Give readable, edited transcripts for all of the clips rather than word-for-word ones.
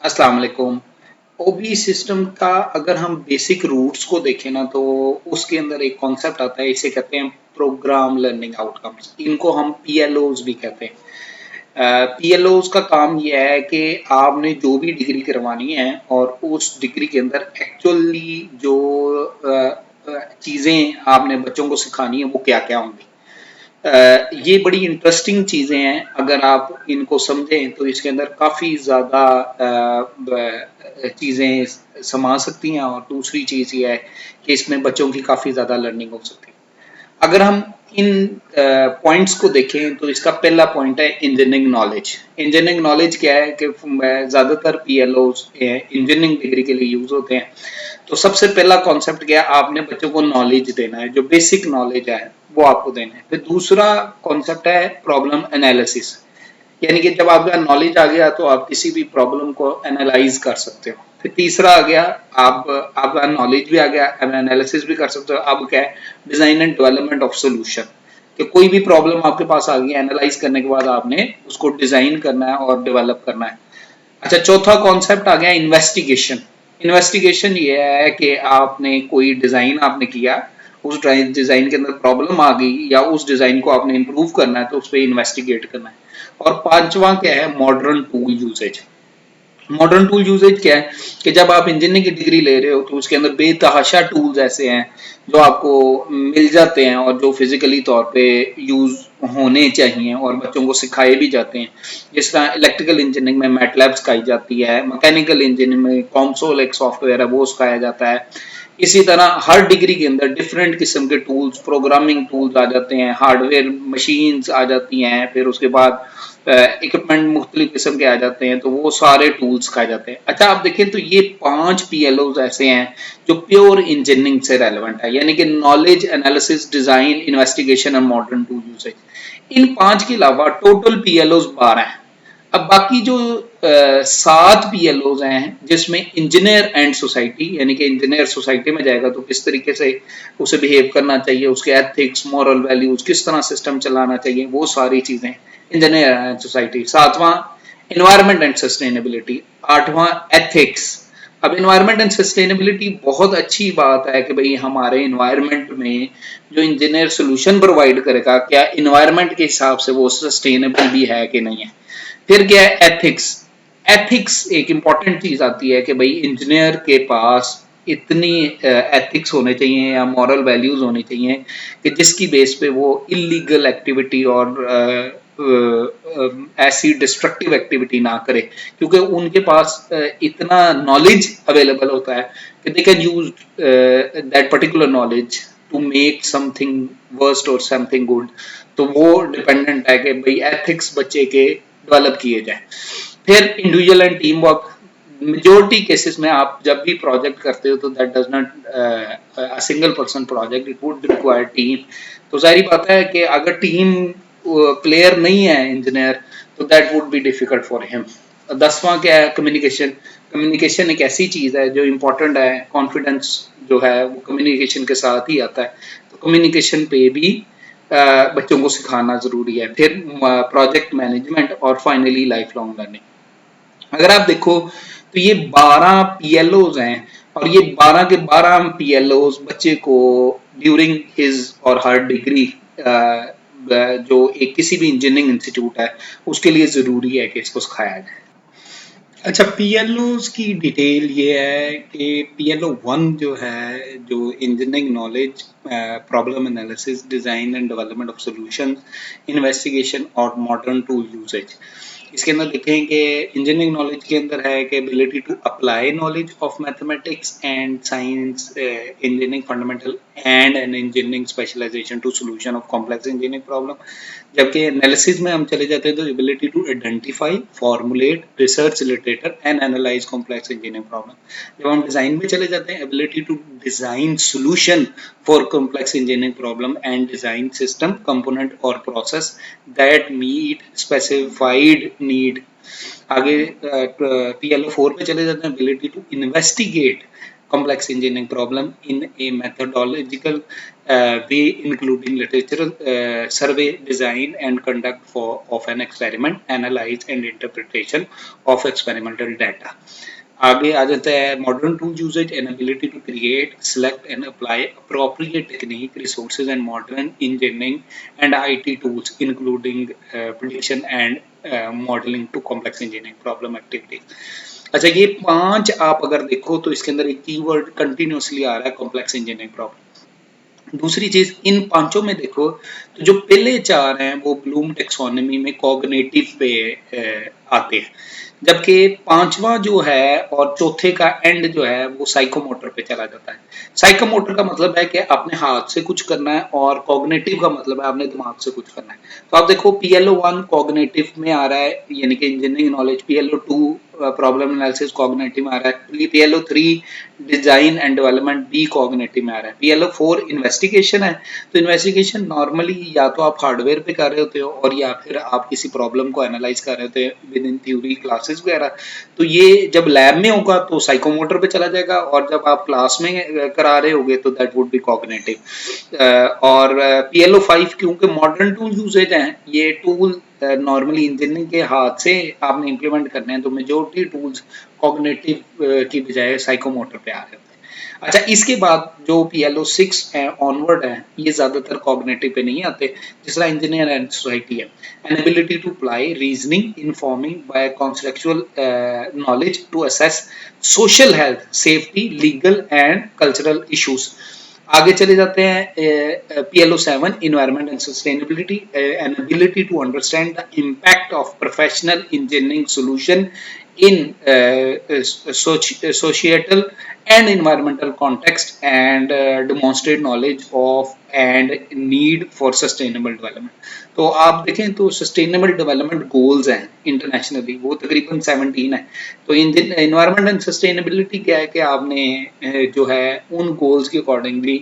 अस्सलाम वालेकुम। ओबी सिस्टम का अगर हम बेसिक रूट्स को देखें ना तो उसके अंदर एक कॉन्सेप्ट आता है, इसे कहते हैं प्रोग्राम लर्निंग आउटकम्स। इनको हम पीएलओज भी कहते हैं। पीएलओज का काम यह है कि आपने जो भी डिग्री करवानी है और उस डिग्री के अंदर एक्चुअली जो चीज़ें आपने बच्चों को सिखानी है वो क्या क्या होंगी। ये बड़ी इंटरेस्टिंग चीज़ें हैं। अगर आप इनको समझें तो इसके अंदर काफ़ी ज़्यादा चीज़ें समा सकती हैं, और दूसरी चीज़ ये है कि इसमें बच्चों की काफ़ी ज़्यादा लर्निंग हो सकती है। अगर हम इन पॉइंट्स को देखें तो इसका पहला पॉइंट है इंजीनियरिंग नॉलेज। इंजीनियरिंग नॉलेज क्या है कि ज़्यादातर पीएलओज इंजीनियरिंग डिग्री के लिए यूज़ होते हैं। तो सबसे पहला कॉन्सेप्ट क्या है, आपने बच्चों को नॉलेज देना है, जो बेसिक नॉलेज है वो आपको देना है। फिर दूसरा कॉन्सेप्ट है प्रॉब्लम एनालिसिस, यानी कि जब आपका नॉलेज आ गया तो आप किसी भी प्रॉब्लम को एनालाइज कर सकते हो। फिर तीसरा आ गया, आप आपका नॉलेज भी आ गया, एनालिसिस भी कर सकते हो। अब क्या है, design and development of solution, कि कोई भी प्रॉब्लम आपके पास आ गई, एनालाइज करने के बाद आपने उसको डिजाइन करना है और डेवलप करना है। अच्छा, चौथा कॉन्सेप्ट आ गया इन्वेस्टिगेशन। इन्वेस्टिगेशन ये है कि आपने कोई डिजाइन आपने किया, उस डिजाइन के अंदर प्रॉब्लम आ गई या उस डिजाइन को आपने इंप्रूव करना है तो उस पर इन्वेस्टिगेट करना है। और पांचवा क्या है, modern tool usage. Modern tool usage क्या है कि जब आप इंजीनियरिंग की डिग्री ले रहे हो तो उसके अंदर बेतहाशा टूल्स ऐसे हैं जो आपको मिल जाते हैं और जो फिजिकली तौर पे यूज होने चाहिए और बच्चों को सिखाए भी जाते हैं। जिस तरह इलेक्ट्रिकल इंजीनियरिंग में मैटलैब सिखाई जाती है, मैकेनिकल इंजीनियरिंग में कॉमसोल एक सॉफ्टवेयर है वो सिखाया जाता है। इसी तरह हर डिग्री के अंदर डिफरेंट किस्म के टूल्स, प्रोग्रामिंग टूल्स आ जाते हैं, हार्डवेयर मशीन्स आ जाती हैं, फिर उसके बाद इक्विपमेंट मुख्तलिफ किस्म के आ जाते हैं, तो वो सारे टूल्स खाए जाते हैं। अच्छा, आप देखें तो ये 5 पीएलओज ऐसे हैं जो प्योर इंजीनियरिंग से रेलेवेंट है, यानी कि नॉलेज, एनालिसिस, डिजाइन, इन्वेस्टिगेशन और मॉडर्न टूल यूसेज। इन 5 के अलावा टोटल पीएलओज 12 हैं। अब बाकी जो 7 पीएलओज हैं जिसमें इंजीनियर एंड सोसाइटी, यानी कि इंजीनियर सोसाइटी में जाएगा तो किस तरीके से उसे बिहेव करना चाहिए, उसके एथिक्स, मॉरल वैल्यूज, किस तरह सिस्टम चलाना चाहिए, वो सारी चीजें इंजीनियर एंड सोसाइटी। सातवां एनवायरनमेंट एंड सस्टेनेबिलिटी। आठवां एथिक्स। अब एनवायरनमेंट एंड सस्टेनेबिलिटी बहुत अच्छी बात है कि भाई हमारे एनवायरनमेंट में जो इंजीनियर सोल्यूशन प्रोवाइड करेगा, क्या एनवायरनमेंट के हिसाब से वो सस्टेनेबल भी है कि नहीं है। फिर क्या है, एथिक्स। एथिक्स एक इंपॉर्टेंट चीज आती है कि भाई इंजीनियर के पास इतनी एथिक्स होने चाहिए या मॉरल वैल्यूज होनी चाहिए कि जिसकी बेस पे वो इलीगल एक्टिविटी और ऐसी डिस्ट्रक्टिव एक्टिविटी ना करे, क्योंकि उनके पास इतना नॉलेज अवेलेबल होता है कि they can use that particular knowledge to make something worst और समथिंग गुड। तो वो डिपेंडेंट है कि भाई एथिक्स बच्चे के डेवलप किए जाए। फिर individual and team work. Majority cases में आप जब भी प्रोजेक्ट करते हो तो that does not single person project, it would require team. तो जाहिर बात है कि अगर टीम प्लेयर नहीं है इंजीनियर तो that would be difficult for him. 10वां क्या है, कम्युनिकेशन। कम्युनिकेशन एक ऐसी चीज है जो इम्पोर्टेंट है, कॉन्फिडेंस जो है वो कम्युनिकेशन के साथ ही आता है। तो कम्युनिकेशन पे भी बच्चों को सिखाना जरूरी है। फिर प्रोजेक्ट मैनेजमेंट और फाइनली लाइफ लॉन्ग लर्निंग। अगर आप देखो तो ये 12 पीएलओज हैं, और ये 12 के 12 पीएलओज बच्चे को ड्यूरिंग हिज और हर डिग्री जो एक किसी भी इंजीनियरिंग इंस्टीट्यूट है उसके लिए जरूरी है कि इसको सिखाया जाए। अच्छा, पीएलओज की डिटेल ये है कि पीएलओ 1 जो है, जो engineering knowledge, problem analysis, design and development of solutions, investigation और मॉडर्न टूल यूसेज। इसके अंदर देखें कि इंजीनियरिंग नॉलेज के अंदर है कि ability to apply knowledge of mathematics and science, engineering fundamental and an engineering specialisation to solution of complex engineering problem. जबकि एनालिसिस में हम चले जाते हैं तो ability to identify, formulate, research literature and analyse complex engineering problem. जब हम design में चले जाते हैं, ability to design solution for complex engineering problem and design system component और process that meet specified need. आगे पीएलओ 4 पे चले जाते हैं, ability to investigate complex engineering problem in a methodological way including literature, survey, design and conduct of an experiment, analyze and interpretation of experimental data. आगे आ जाता है modern tool usage and ability to create, select and apply appropriate technique, resources and modern engineering and IT tools including prediction and modeling to complex engineering problem activities. अच्छा, ये 5 आप अगर देखो तो इसके अंदर एक कीवर्ड कंटिन्यूअसली आ रहा है, कॉम्प्लेक्स इंजीनियरिंग प्रॉब्लम। दूसरी चीज, इन पांचों में देखो तो जो पहले 4 हैं वो ब्लूम टेक्सोनॉमी में कॉग्निटिव पे आते हैं, जबकि पांचवा जो है और चौथे का एंड जो है वो साइकोमोटर पे चला जाता है। साइकोमोटर का मतलब है कि आपने हाथ से कुछ करना है और कॉग्निटिव का मतलब है आपने दिमाग से कुछ करना है। तो आप देखो PLO1 कॉग्निटिव में आ रहा है, यानी कि engineering knowledge, PLO2 problem analysis cognitive में आ रहा है, PLO3 डिजाइन एंड डेवलपमेंट बी कॉग्निटिव में आ रहा है, PLO4 इन्वेस्टिगेशन है। तो इन्वेस्टिगेशन नॉर्मली या तो आप हार्डवेयर पे कर रहे होते हो और या फिर आप किसी प्रॉब्लम को एनालाइज कर रहे होते हैं विद इन थ्योरी क्लासेस वगैरह। तो ये जब लैब में होगा तो साइकोमोटर पे चला जाएगा, और जब आप क्लास में करा रहे होगे तो दैट वुड बी कॉग्निटिव। और PLO5 क्योंकि मॉडर्न टूल यूजेज हैं, ये टूल नॉर्मली इंजीनियरिंग के हाथ से आपने इंप्लीमेंट करने हैं, तो मेजोरिटी टूल्स कॉग्निटिव की बजाय साइकोमोटर पे आ रहे होते हैं। अच्छा, इसके बाद जो PLO6 ऑनवर्ड है ये ज्यादातर कॉग्निटिव पे नहीं आते, जिस तरह इंजीनियर एंड सोसाइटी है, an ability to apply reasoning, informing by contextual knowledge to assess social health, safety, legal and cultural issues। आगे चले जाते हैं PLO7 environment and sustainability, an ability to understand the impact of professional engineering solution in societal and environmental context and demonstrate knowledge of and need for sustainable development। तो आप देखें तो sustainable development goals हैं internationally, वो तकरीबन 17 है। तो environment and sustainability क्या है कि आपने जो है उन गोल्स के अकॉर्डिंगली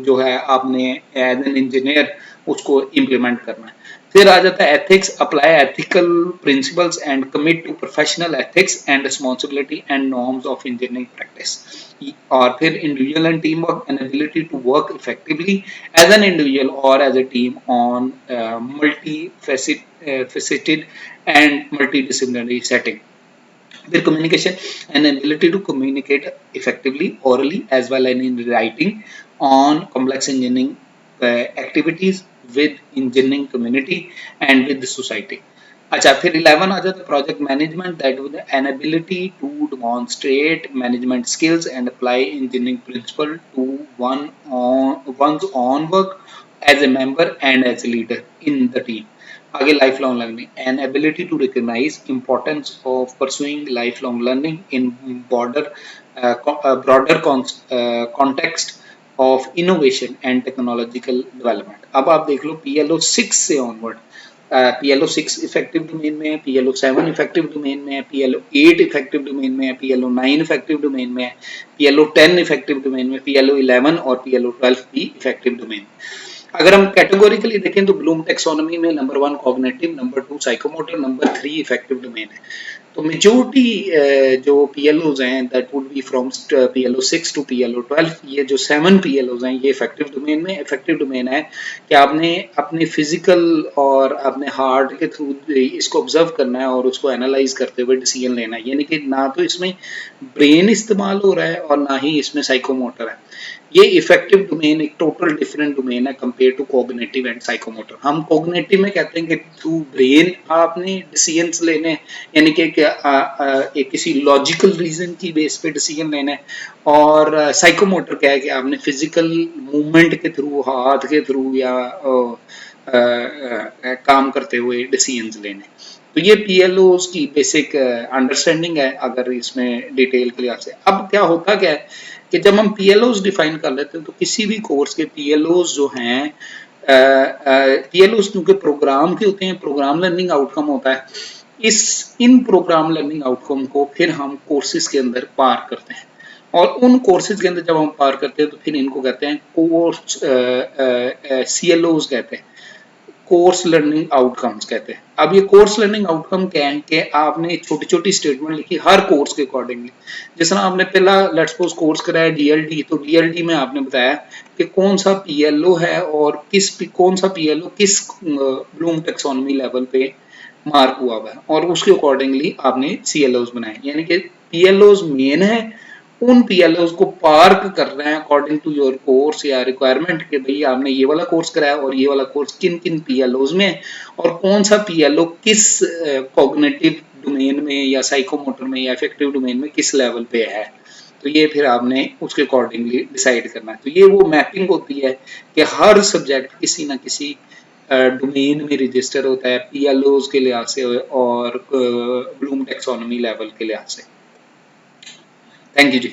जो है आपने एज एन इंजीनियर उसको इम्प्लीमेंट करना है। फिर आ जाता है ethics, apply ethical principles and commit to professional ethics and responsibility and norms of engineering practice. और फिर individual and team work, an ability to work effectively as an individual और as a team on multi faceted and multidisciplinary setting। Their communication, an ability to communicate effectively orally as well as in writing on complex engineering activities with engineering community and with the society। अच्छा, फिर 11 आ जाता है project management, that with an ability to demonstrate management skills and apply engineering principle to one's own work as a member and as a leader in the team। आगे life long learning, an ability to recognise importance of pursuing life long learning in broader context of innovation and technological development. अब आप देख लो PLO6 से onward, PLO6 effective domain में है, PLO7 effective domain में है, PLO8 effective domain में है, PLO9 इफेक्टिव डोमेन में है, PLO10 इफेक्टिव डोमेन में, PLO11 और PLO12 भी इफेक्टिव डोमेन। अगर हम कैटेगोरिकली देखें तो ब्लूम टेक्सोनॉमी में number 1 cognitive, number 2 psychomotor, number 3 effective domain है। तो मेजोरिटी जो PLOs हैं that would be from PLO6 to PLO12। ये जो 7 PLOs हैं ये इफेक्टिव डोमेन में, इफेक्टिव डोमेन है कि आपने अपने फिजिकल और अपने हार्ट के थ्रू इसको ऑब्जर्व करना है और उसको एनालाइज करते हुए डिसीजन लेना है, यानी कि ना तो इसमें ब्रेन इस्तेमाल हो रहा है और ना ही इसमें साइकोमोटर है। ये इफेक्टिव डोमेन एक टोटल डिफरेंट डोमेन है compare to cognitive and psychomotor. हम कॉग्निटिव में कहते हैं कि थ्रू ब्रेन आपने डिसीजंस लेने हैं, यानी कि एक किसी लॉजिकल रीजन की बेस पे डिसीजन लेना है, और साइकोमोटर क्या है कि आपने फिजिकल मूवमेंट के थ्रू, हाथ के थ्रू या काम करते हुए डिसीजंस लेने। तो ये PLOs की बेसिक अंडरस्टैंडिंग है अगर इसमें डिटेल के लिहाज से। अब क्या होता क्या है कि जब हम PLOs डिफाइन कर लेते हैं तो किसी भी कोर्स के PLOs जो हैं, PLOs क्योंकि प्रोग्राम के होते हैं, प्रोग्राम लर्निंग आउटकम होता है, इन प्रोग्राम लर्निंग आउटकम को फिर हम कोर्सेज के अंदर पार करते हैं, और उन कोर्सेज के अंदर जब हम पार करते हैं तो फिर इनको कहते हैं कोर्स CLOs कहते हैं, कोर्स लर्निंग आउटकम्स कहते हैं। अब ये कोर्स लर्निंग आउटकम क्या है कि आपने छोटी छोटी स्टेटमेंट लिखी हर कोर्स के अकॉर्डिंगली। जिस तरह आपने पहला लेट्स सपोज कोर्स कराया डीएलडी, तो डीएलडी में आपने बताया कि कौन सा पीएलओ है और कौन सा पीएलओ किस ब्लूम टेक्सोनॉमी लेवल पे मार्क हुआ है, और उसके अकॉर्डिंगली आपने सीएलओज बनाए। यानी कि पीएलओज मेन है, उन पीएलओ को पार्क कर रहे हैं अकॉर्डिंग टू योर कोर्स या रिक्वायरमेंट के भाई आपने ये वाला कोर्स कराया और ये वाला कोर्स किन किन पीएलओ में है, और कौन सा पीएलओ किस कॉग्निटिव डोमेन में या साइकोमोटर में या इफेक्टिव डोमेन में किस लेवल पे है। तो ये फिर आपने उसके अकॉर्डिंगली डिसाइड करना है। तो ये वो मैपिंग होती है कि हर सब्जेक्ट किसी ना किसी डोमेन में रजिस्टर होता है पीएलओ के लिहाज से और ब्लूम टेक्सोनॉमी लेवल के लिहाज से। Thank you ji.